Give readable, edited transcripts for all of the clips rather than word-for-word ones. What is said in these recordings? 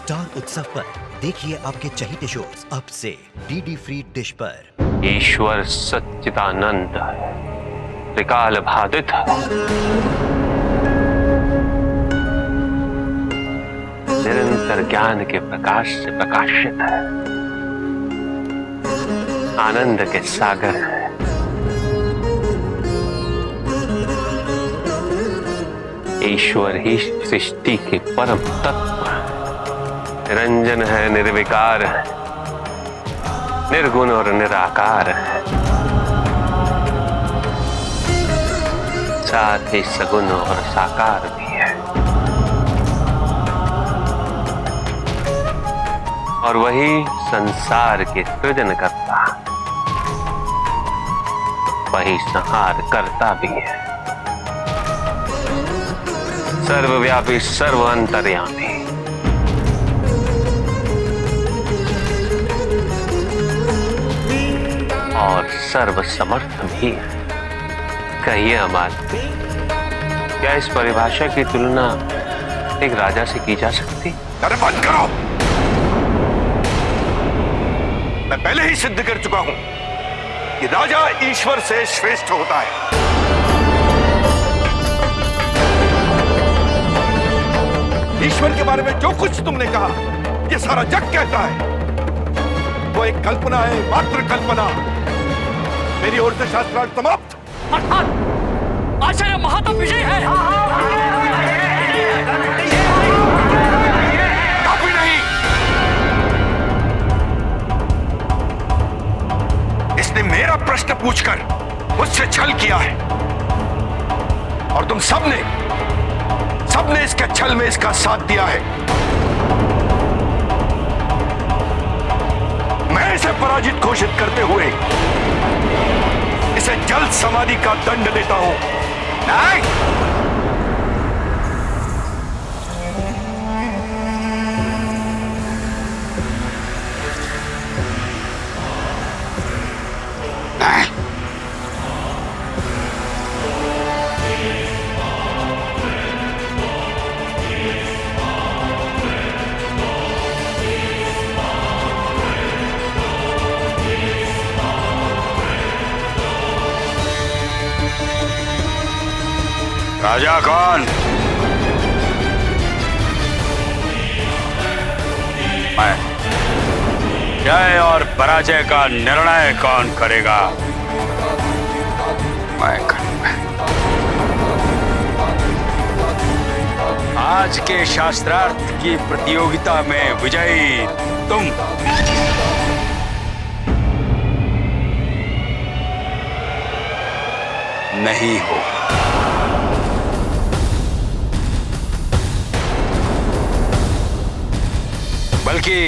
Star उत्सव पर देखिए आपके चहीते शोज अब से डीडी फ्री डिश पर। ईश्वर सच्चिदानंद त्रिकाल बाधित निरंतर ज्ञान के प्रकाश से प्रकाशित है, आनंद के सागर है। ईश्वर ही सृष्टि के परम तत्व है, निरंजन है, निर्विकार है, निर्गुण और निराकार है, साथ ही सगुण और साकार भी है। और वही संसार के सृजन करता, वही संहार करता भी है। सर्वव्यापी, सर्व अंतर्यामी, और सर्व समर्थ भी है। कहिए अमात्य, क्या इस परिभाषा की तुलना एक राजा से की जा सकती? अरे बंद करो! मैं पहले ही सिद्ध कर चुका हूं कि राजा ईश्वर से श्रेष्ठ होता है। ईश्वर के बारे में जो कुछ तुमने कहा, ये सारा जग कहता है, वो एक कल्पना है, मात्र कल्पना। मेरी ओर से शास्त्रार्थ समाप्त। अर्थात आचार्य महात्मा विजय है। कभी नहीं। इसने मेरा प्रश्न पूछकर मुझसे छल किया है, और तुम सबने इसके छल में इसका साथ दिया है। मैं इसे पराजित घोषित करते हुए इसे जल्द समाधि का दंड देता हूं। नहीं! राजा कौन? मैं। जय और पराजय का निर्णय कौन करेगा? मैं करूंगा। आज के शास्त्रार्थ की प्रतियोगिता में विजयी तुम। नहीं हो। बल्कि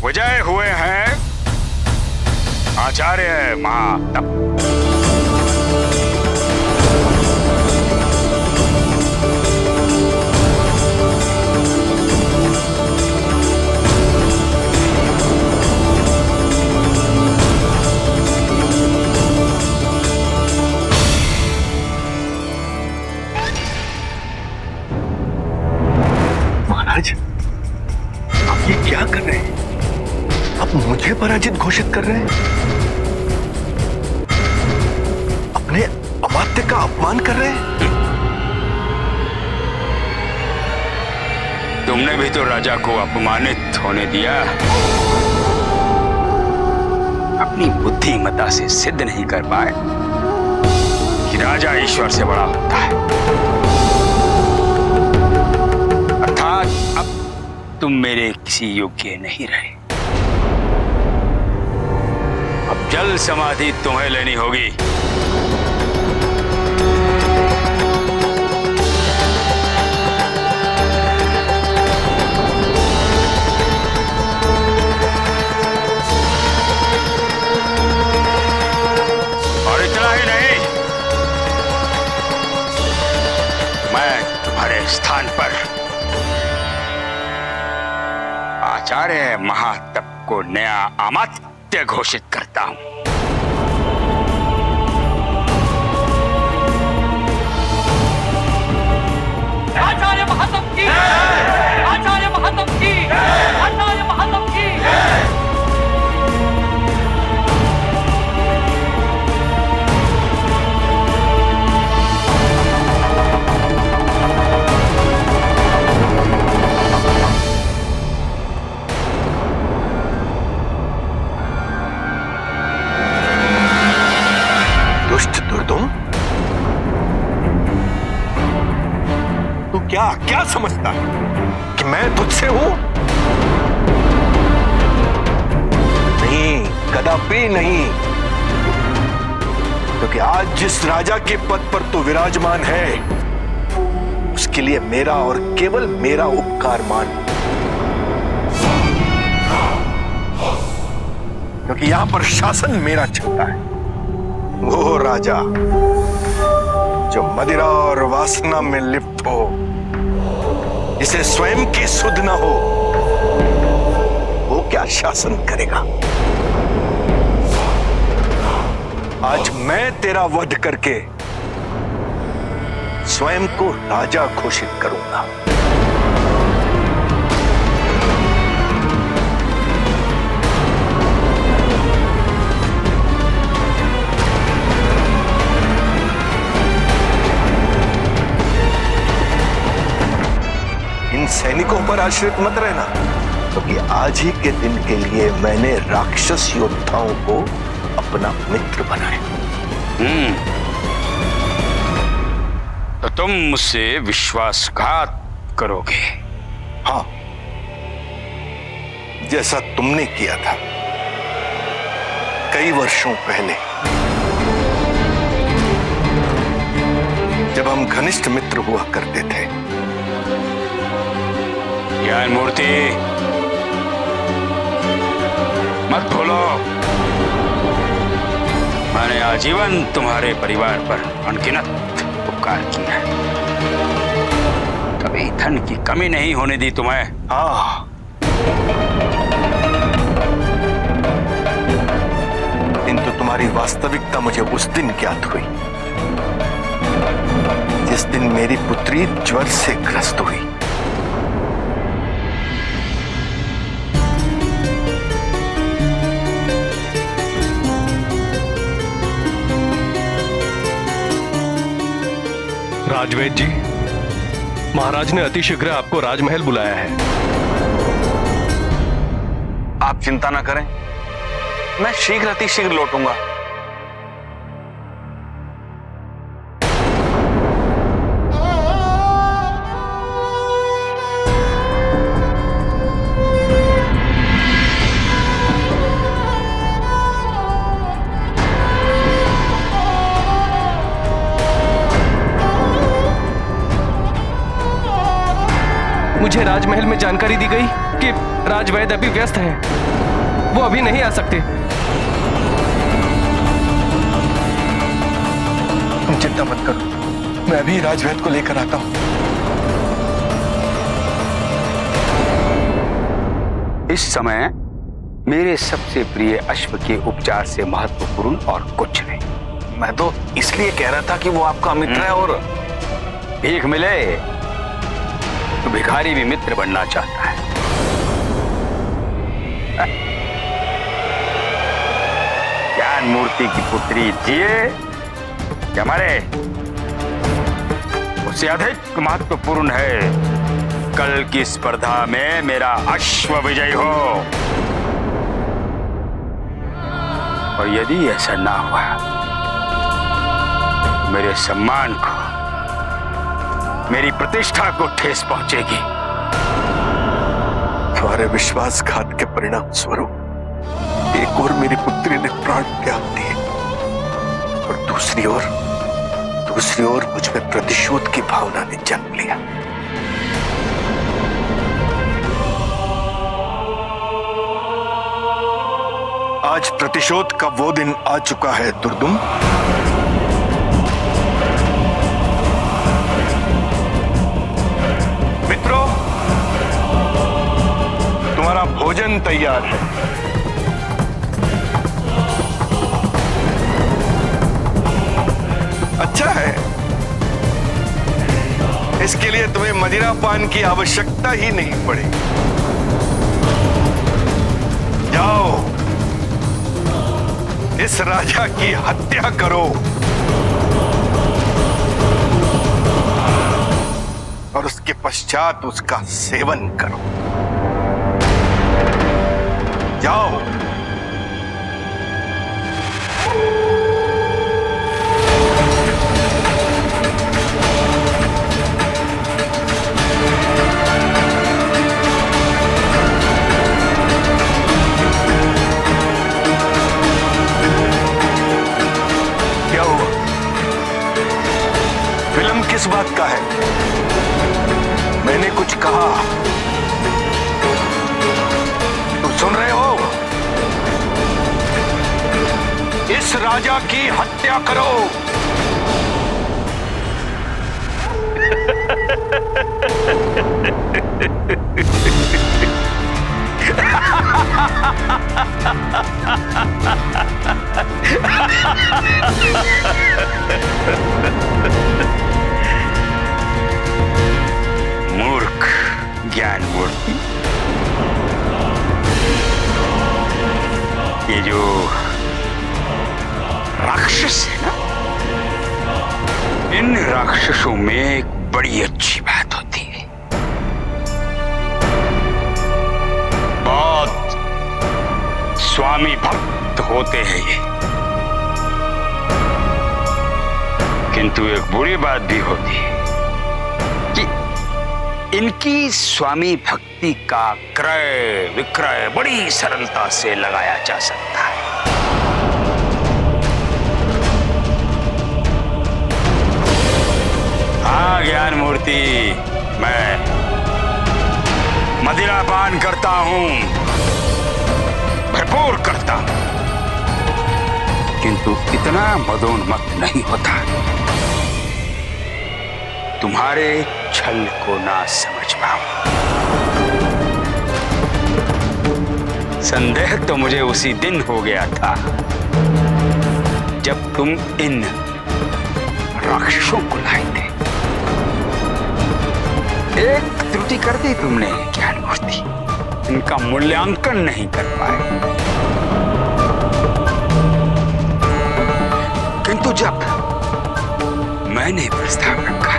विजय हुए हैं आचार्य महात्मा। महाराज, ये क्या कर रहे हैं? आप मुझे पराजित घोषित कर रहे हैं? अपने अमात्य का अपमान कर रहे हैं? तुमने भी तो राजा को अपमानित होने दिया। अपनी बुद्धिमत्ता से सिद्ध नहीं कर पाए कि राजा ईश्वर से बड़ा होता है। अर्थात अब तुम मेरे किसी योग्य नहीं रहे। अब जल समाधि तुम्हें लेनी होगी। और इतना ही नहीं, मैं तुम्हारे स्थान पर आचार्य महात्मा को नया अमात्य घोषित करता हूं। आचार्य महात्मा की, आचार्य महात्मा क्या समझता है कि मैं तुझसे हूं? नहीं, कदापि नहीं। क्योंकि आज जिस राजा के पद पर तू विराजमान है, उसके लिए मेरा और केवल मेरा उपकार मान। क्योंकि यहां पर शासन मेरा चलता है। वो राजा जो मदिरा और वासना में लिप्त हो, जिसे स्वयं की सुध न हो, वो क्या शासन करेगा? आज मैं तेरा वध करके स्वयं को राजा घोषित करूंगा। इन सैनिकों पर आश्रित मत रहना, क्योंकि आज ही के दिन के लिए मैंने राक्षस योद्धाओं को अपना मित्र बनाया। तो तुम मुझसे विश्वासघात करोगे? हाँ, जैसा तुमने किया था कई वर्षों पहले, जब हम घनिष्ठ मित्र हुआ करते थे। ज्ञान मूर्ति, मत भूलो, मैंने आजीवन तुम्हारे परिवार पर अनगिनत उपकार किया है। कभी धन की कमी नहीं होने दी तुम्हें। हाँ, किंतु तुम्हारी वास्तविकता मुझे उस दिन ज्ञात हुई, जिस दिन मेरी पुत्री ज्वर से ग्रस्त हुई। राजवेद जी, महाराज ने अतिशीघ्र आपको राजमहल बुलाया है। आप चिंता ना करें, मैं शीघ्र अतिशीघ्र लौटूंगा। मुझे राजमहल में जानकारी दी गई कि राजवैद अभी व्यस्त हैं, वो अभी नहीं आ सकते। तुम चिंता मत करो, मैं अभी राजवैद को लेकर आता हूं। इस समय मेरे सबसे प्रिय अश्व के उपचार से महत्वपूर्ण और कुछ नहीं। मैं तो इसलिए कह रहा था कि वो आपका मित्र है, और भीख मिले तो भिखारी भी मित्र बनना चाहता है। ज्ञान मूर्ति की पुत्री जिए क्या मरे, उससे अधिक महत्वपूर्ण है कल की स्पर्धा में मेरा अश्व विजयी हो। और यदि ऐसा ना हुआ, मेरे सम्मान को, मेरी प्रतिष्ठा को ठेस पहुंचेगी। तुम्हारे विश्वासघात के परिणाम स्वरूप एक और मेरी पुत्री ने प्राण त्याग दिए, और दूसरी ओर मुझ में प्रतिशोध की भावना ने जन्म लिया। आज प्रतिशोध का वो दिन आ चुका है दुर्दुम। मित्रों, तुम्हारा भोजन तैयार है। अच्छा है, इसके लिए तुम्हें मदिरा पान की आवश्यकता ही नहीं पड़ी। जाओ, इस राजा की हत्या करो और उसके पश्चात उसका सेवन करो। जाओ। उस राजा की हत्या करो। मूर्ख ज्ञान मूर्ति, ये जो राक्षस है ना, इन राक्षसों में एक बड़ी अच्छी बात होती है। बहुत स्वामी भक्त होते हैं ये, किंतु एक बुरी बात भी होती है कि इनकी स्वामी भक्ति का क्रय विक्रय बड़ी सरलता से लगाया जा सकता है। हाँ ज्ञान मूर्ति, मैं मदिरा पान करता हूं, भरपूर करता हूं, किंतु इतना मदोन्मत्त नहीं होता तुम्हारे छल को ना समझ पाऊं। संदेह तो मुझे उसी दिन हो गया था जब तुम इन राक्षसों को लाए थे। एक त्रुटि कर दी तुमने ज्ञान मूर्ति, इनका मूल्यांकन नहीं कर पाए। किंतु जब मैंने प्रस्ताव रखा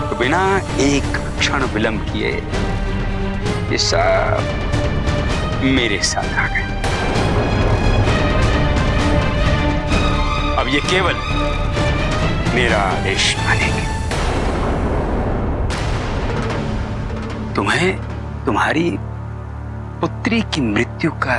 तो बिना एक क्षण विलंब किए ये सब मेरे साथ आ गए। अब ये केवल मेरा आदेश मानेंगे। तुम्हें तुम्हारी पुत्री की मृत्यु का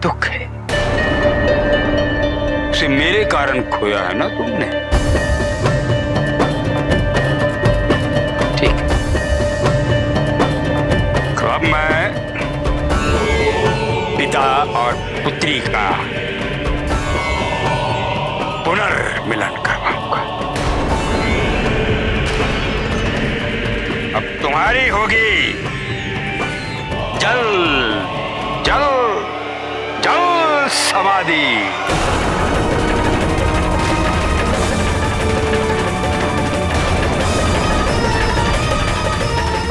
दुख है, उसे मेरे कारण खोया है ना तुमने। ठीक, अब मैं पिता और पुत्री का पुनर्मिलन करवाऊंगा। अब तुम्हारी होगी जल जल जल समाधि।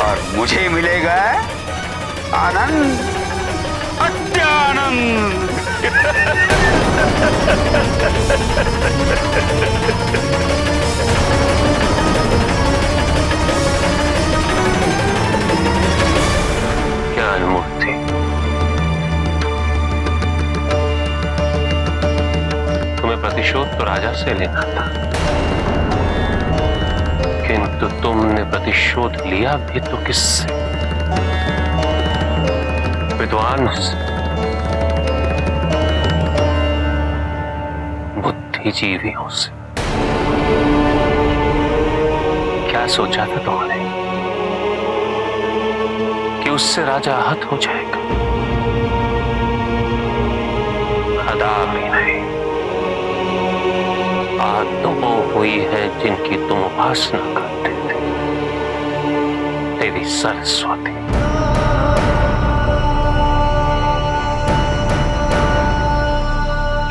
और मुझे मिलेगा आनंद, अत्यानंद। ज्ञान मूर्ति, तुम्हें प्रतिशोध तो राजा से लेना था, किंतु तुमने प्रतिशोध लिया भी तो किससे? विद्वान से, बुद्धिजीवियों से। क्या सोचा था तुमने कि उससे राजा आहत हो जाएगा? कदापि नहीं। आहत तो वो हुई है जिनकी तुम उपासना करते थे, तेरी सरस्वती।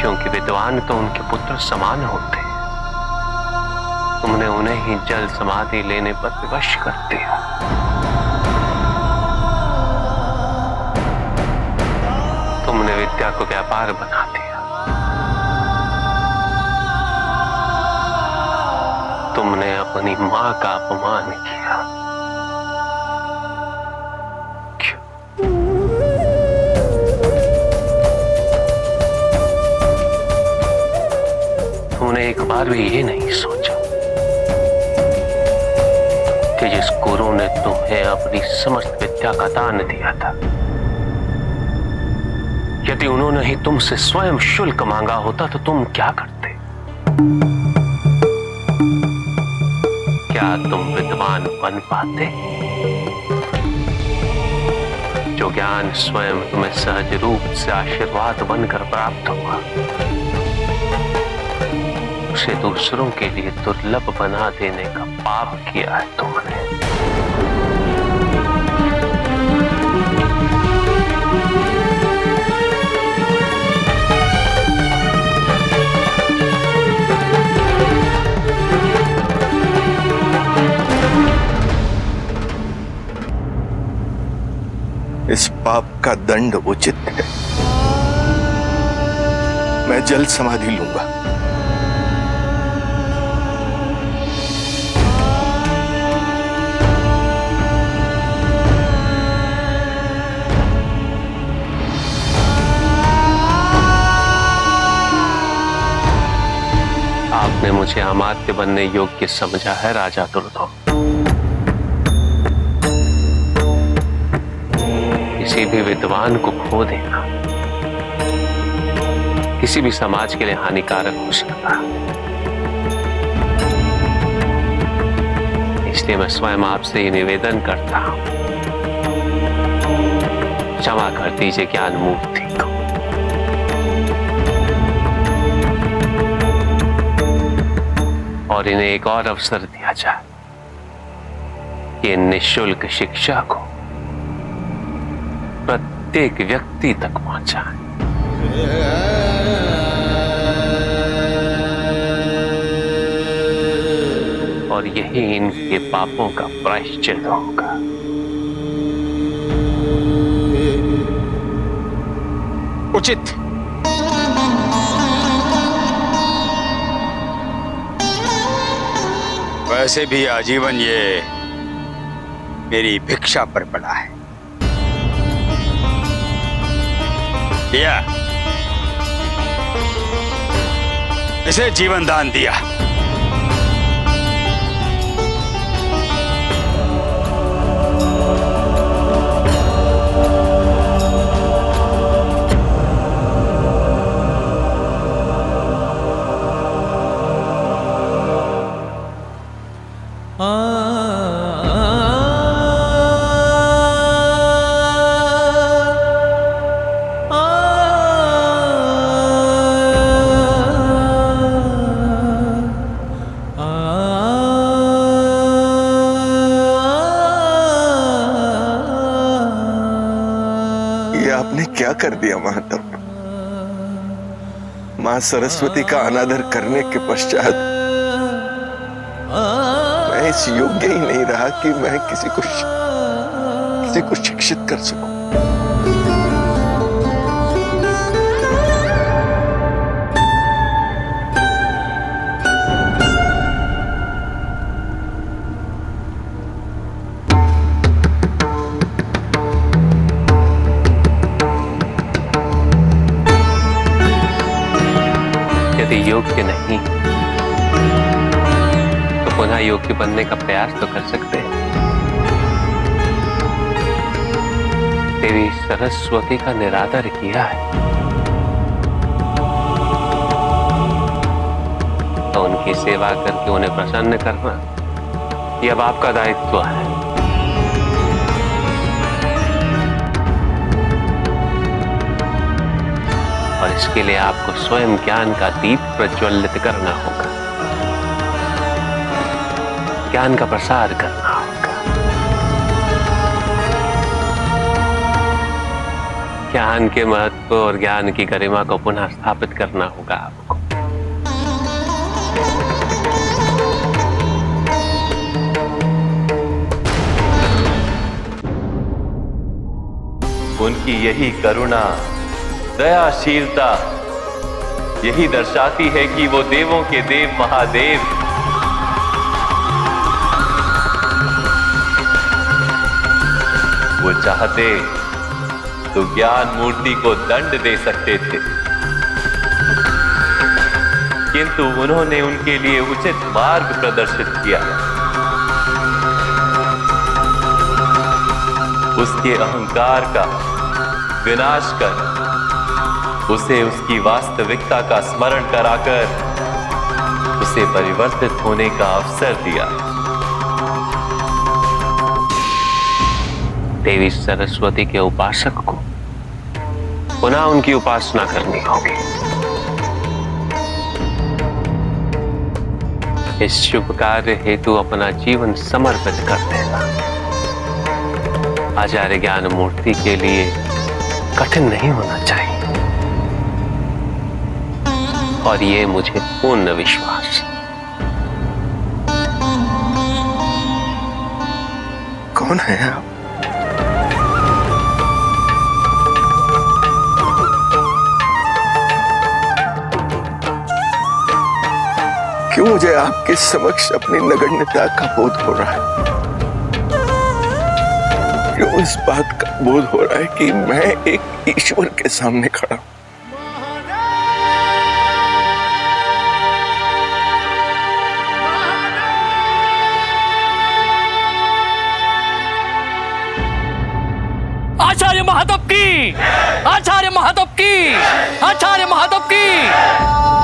क्योंकि विद्वान तो उनके पुत्र समान होते हैं, तुमने उन्हें ही जल समाधि लेने पर विवश कर दिया। तुमने विद्या को व्यापार बना दिया। तुमने अपनी मां का अपमान किया। क्यों? तुमने एक बार भी ये नहीं सोचा कि जिस गुरु ने तुम्हें अपनी समस्त विद्या का दान दिया था, यदि उन्होंने ही तुमसे स्वयं शुल्क मांगा होता तो तुम क्या करते? क्या तुम विद्वान बन पाते? जो ज्ञान स्वयं तुम्हें सहज रूप से आशीर्वाद बनकर प्राप्त हुआ, उसे दूसरों के लिए दुर्लभ बना देने का पाप किया है तुमने। इस पाप का दंड उचित है। मैं जल्द समाधि लूंगा। आपने मुझे अमात्य बनने योग्य समझा है राजा दुर्योधन। किसी भी विद्वान को खो देना किसी भी समाज के लिए हानिकारक हो सकता है। इसलिए मैं स्वयं आपसे ये निवेदन करता हूं, क्षमा कर दीजिए ज्ञान मूर्ति को। और इन्हें एक और अवसर दिया जाए कि निःशुल्क शिक्षा को प्रत्येक व्यक्ति तक पहुंचाएं। और यही इनके पापों का प्रायश्चित होगा। उचित। वैसे भी आजीवन ये मेरी भिक्षा पर पड़ा है। दिया, इसे जीवन दान दिया। आपने क्या कर दिया महातप? मां सरस्वती का अनादर करने के पश्चात मैं इस योग्य ही नहीं रहा कि मैं किसी को शिक्षित कर सकूं। यदि योग्य नहीं तो पुनः योग्य बनने का प्रयास तो कर सकते हैं। देवी सरस्वती का निरादर किया है तो उनकी सेवा करके उन्हें प्रसन्न करना यह अब आपका दायित्व है। और इसके लिए आपको स्वयं ज्ञान का दीप प्रज्वलित करना होगा, ज्ञान का प्रसार करना होगा। ज्ञान के महत्व और ज्ञान की गरिमा को पुनः स्थापित करना होगा आपको। उनकी यही करुणा, दयाशीलता यही दर्शाती है कि वो देवों के देव महादेव वो चाहते तो ज्ञान मूर्ति को दंड दे सकते थे, किंतु उन्होंने उनके लिए उचित मार्ग प्रदर्शित किया। उसके अहंकार का विनाश कर उसे उसकी वास्तविकता का स्मरण कराकर उसे परिवर्तित होने का अवसर दिया। देवी सरस्वती के उपासक को पुनः उनकी उपासना करनी होगी। इस शुभ कार्य हेतु अपना जीवन समर्पित कर देना आचार्य ज्ञान मूर्ति के लिए कठिन नहीं होना चाहिए, और ये मुझे पूर्ण विश्वास। कौन है आप? क्यों मुझे आपके समक्ष अपनी नगण्यता का बोध हो रहा है? क्यों इस बात का बोध हो रहा है कि मैं एक ईश्वर के सामने खड़ा हूं? आचार्य महादेव की, आचार्य महादेव की, आचार्य महादेव की।